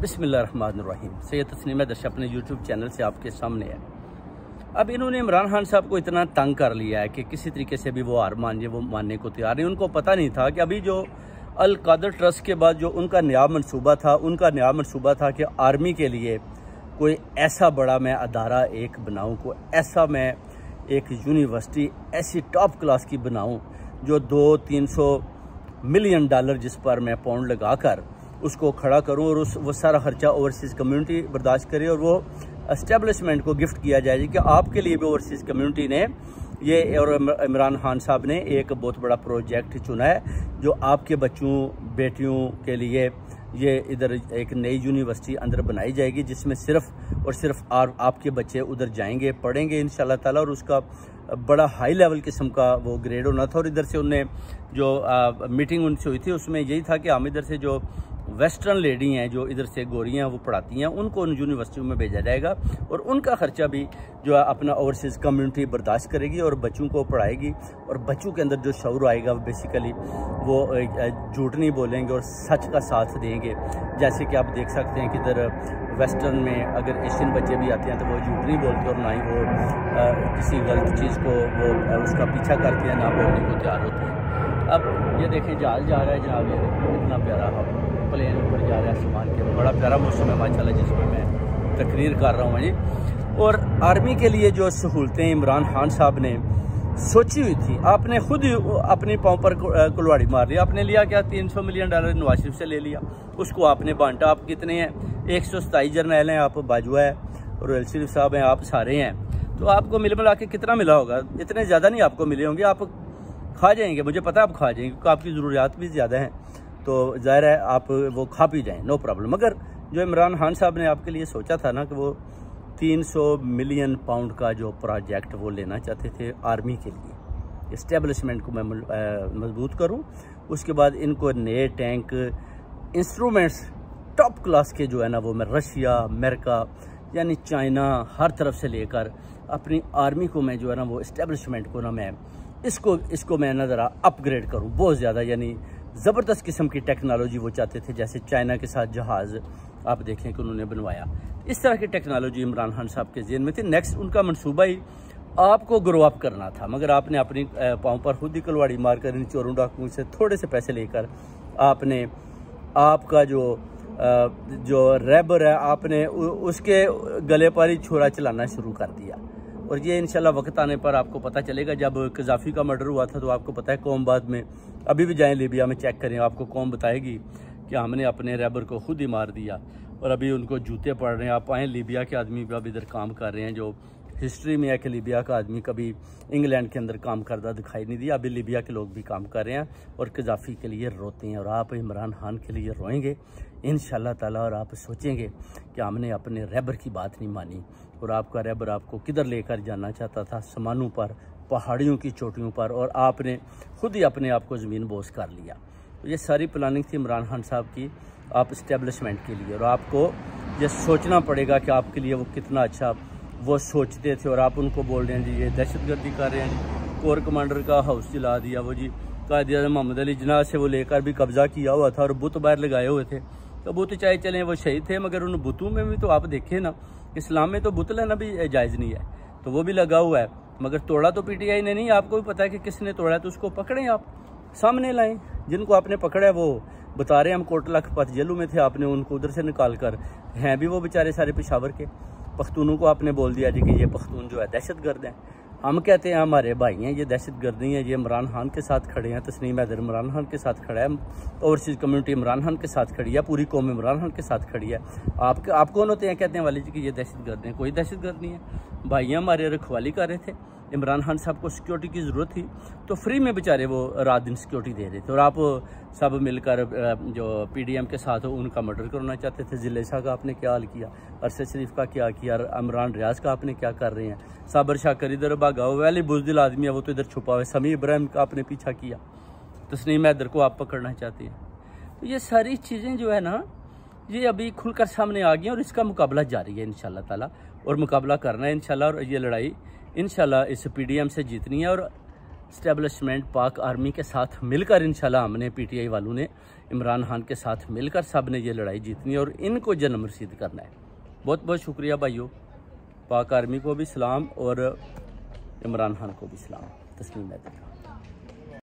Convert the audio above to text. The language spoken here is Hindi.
बिस्मिल्लाहिर्रहमानिर्रहीम। सैयद तस्नीम दर्श अपने यूट्यूब चैनल से आपके सामने है। अब इन्होंने इमरान खान साहब को इतना तंग कर लिया है कि किसी तरीके से भी वो हार मान वो मानने को तैयार नहीं। उनको पता नहीं था कि अभी जो अल कादर ट्रस्ट के बाद जो उनका नया मनसूबा था कि आर्मी के लिए कोई ऐसा बड़ा मैं अदारा एक बनाऊँ, कोई ऐसा मैं एक यूनिवर्सिटी ऐसी टॉप क्लास की बनाऊँ जो 200-300 मिलियन डॉलर जिस पर मैं पाउंड लगा कर उसको खड़ा करूं और वो सारा खर्चा ओवरसीज़ कम्युनिटी बर्दाश्त करे और वो एस्टेब्लिशमेंट को गिफ्ट किया जाए कि आपके लिए भी ओवरसीज़ कम्युनिटी ने ये और इमरान खान साहब ने एक बहुत बड़ा प्रोजेक्ट चुना है जो आपके बच्चों बेटियों के लिए ये इधर एक नई यूनिवर्सिटी अंदर बनाई जाएगी जिसमें सिर्फ और सिर्फ आपके बच्चे उधर जाएंगे पढ़ेंगे इंशाल्लाह ताला। और उसका बड़ा हाई लेवल किस्म का वो ग्रेड होना था। और इधर से उनने जो मीटिंग उनसे हुई थी उसमें यही था कि हम इधर से जो वेस्टर्न लेडी हैं जो इधर से गोरी हैं वो पढ़ाती हैं उनको उन यूनिवर्सिटियों में भेजा जाएगा और उनका खर्चा भी जो है अपना ओवरसीज़ कम्युनिटी बर्दाश्त करेगी और बच्चों को पढ़ाएगी। और बच्चों के अंदर जो शऊर आएगा वो बेसिकली वो झूठ नहीं बोलेंगे और सच का साथ देंगे। जैसे कि आप देख सकते हैं कि इधर वेस्टर्न में अगर एशियन बच्चे भी आते हैं तो वो झूठ नहीं बोलते और ना ही वो किसी गलत चीज़ को वो उसका पीछा करते हैं, ना बोलने को तैयार होते हैं। अब ये देखें जहाज जा रहा है जनाब, ये इतना प्यारा प्लेन ऊपर जा रहा है आसमान के, बड़ा प्यारा मौसम है माशाल्लाह जिसमें मैं तकरीर कर रहा हूँ जी। और आर्मी के लिए जो सहूलतें इमरान खान साहब ने सोची हुई थी, आपने खुद ही अपने पाँव पर कुल्हाड़ी मार लिया। आपने लिया क्या 300 मिलियन डॉलर नवाज शरीफ से ले लिया, उसको आपने बांटा। आप कितने हैं 127 जर्नैल हैं, आप बाजवा है और रॉयल शरीफ साहब हैं, आप सारे हैं। तो आपको मिला के कितना मिला होगा? इतने ज़्यादा नहीं आपको मिले होंगे, आप खा जाएंगे, मुझे पता है आप खा जाएंगे क्योंकि आपकी ज़रूरियात भी ज़्यादा हैं तो ज़ाहिर है आप वो खा पी जाएँ, नो प्रॉब्लम। मगर जो इमरान खान साहब ने आपके लिए सोचा था ना कि वो 300 मिलियन पाउंड का जो प्रोजेक्ट वो लेना चाहते थे आर्मी के लिए, इस्टेब्लिशमेंट को मैं मजबूत करूं, उसके बाद इनको नए टैंक इंस्ट्रूमेंट्स टॉप क्लास के जो है ना वो मैं रशिया अमेरिका यानी चाइना हर तरफ से लेकर अपनी आर्मी को मैं जो है ना वो इस्टेब्लिशमेंट को ना मैं इसको मैं ना ज़रा अपग्रेड करूँ बहुत ज़्यादा। यानी ज़बरदस्त किस्म की टेक्नोलॉजी वो चाहते थे, जैसे चाइना के साथ जहाज़ आप देखें कि उन्होंने बनवाया। इस तरह की टेक्नोलॉजी इमरान खान साहब के ज़हन में थी। नेक्स्ट उनका मनसूबा ही आपको ग्रो अप करना था, मगर आपने अपनी पाँव पर खुद ही कुल्हाड़ी मारकर इन चोरों डाकुओं से थोड़े से पैसे लेकर आपने आपका जो रैबर है आपने उसके गले पर ही छुरा चलाना शुरू कर दिया। और ये इंशाल्लाह वक्त आने पर आपको पता चलेगा। जब कज़ाफ़ी का मर्डर हुआ था तो आपको पता है कौम बाद में, अभी भी जाएं लीबिया में चेक करें, आपको कौम बताएगी कि हमने अपने रैबर को खुद ही मार दिया और अभी उनको जूते पड़ रहे हैं। आप आएँ, लीबिया के आदमी भी अब इधर काम कर रहे हैं जो हिस्ट्री में है कि लीबिया का आदमी कभी इंग्लैंड के अंदर काम करता दिखाई नहीं दिया। अभी लीबिया के लोग भी काम कर रहे हैं और कज़ाफ़ी के लिए रोते हैं और आप इमरान खान के लिए रोएंगे इंशाल्लाह ताला। और आप सोचेंगे कि हमने अपने रैबर की बात नहीं मानी और आपका रैबर आपको किधर लेकर जाना चाहता था, समानों पर, पहाड़ियों की चोटियों पर, और आपने खुद ही अपने आप को ज़मीन बोस कर लिया। तो ये सारी प्लानिंग थी इमरान खान साहब की आप इस्टेब्लिशमेंट के लिए। और आपको ये सोचना पड़ेगा कि आपके लिए वो कितना अच्छा वो सोचते थे। और आप उनको बोल रहे हैं जी ये दहशतगर्दी कर रहे हैं जी, कोर कमांडर का हाउस जला दिया, वो जी कायद-ए-आज़म मोहम्मद अली जिन्ना से वो लेकर भी कब्जा किया हुआ था और बुत बाहर लगाए हुए थे। तो बुत चाहे चलें वो शहीद थे, मगर उन बुतों में भी तो आप देखें ना, इस्लाम में तो बुत लेना भी जायज़ नहीं है, तो वो भी लगा हुआ है। मगर तोड़ा तो पीटीआई ने नहीं, आपको भी पता है कि किसने तोड़ा है, तो उसको पकड़ें, आप सामने लाएं। जिनको आपने पकड़ा है वो बता रहे हैं हम कोटला खपत जेलों में थे, आपने उनको उधर से निकाल कर, हैं भी वो बेचारे सारे पेशावर के पख्तूनों को आपने बोल दिया जी कि ये पख्तून जो है दहशतगर्द हैं। हम कहते हैं हमारे भाई हैं, ये दहशतगर्द नहीं है, ये इमरान खान के साथ खड़े हैं, तस्नीम हैदर इमरान खान के साथ खड़ा है, ओवरसीज़ कम्युनिटी इमरान खान के साथ खड़ी है, पूरी कौम इमरान खान के साथ खड़ी है। आप कौन होते हैं कहते हैं वाले जी कि ये दहशतगर्द हैं? कोई दहशतगर्द नहीं है। भाई हमारे रखवाली कर रहे थे, इमरान खान साहब को सिक्योरिटी की ज़रूरत थी तो फ्री में बेचारे वो रात दिन सिक्योरिटी दे रहे थे। और आप सब मिलकर जो PDM के साथ उनका मर्डर करना चाहते थे। ज़िले शाह का आपने क्या हाल किया, अरशद शरीफ का क्या किया, इमरान रियाज का आपने क्या कर रहे हैं, साबर शाकर इधर भागा हुआ, वैली बुजदिल आदमी है वो तो इधर छुपा हुआ है, समी इब्राहिम का आपने पीछा किया, तस्नीम हैदर को आप पकड़ना चाहते हैं। तो ये सारी चीज़ें जो है ना ये अभी खुलकर सामने आ गई हैं और इसका मुकाबला जारी है इंशाल्लाह ताला। और मुकाबला करना है इंशाल्लाह, और ये लड़ाई इंशाल्लाह इस PDM से जीतनी है। और इस्टेब्लिशमेंट पाक आर्मी के साथ मिलकर इंशाल्लाह हमने PTI वालों ने इमरान खान के साथ मिलकर सब ने ये लड़ाई जीतनी है और इनको जन्म रसीद करना है। बहुत बहुत शुक्रिया भाइयों, पाक आर्मी को भी सलाम और इमरान खान को भी सलाम। तस्लीम है।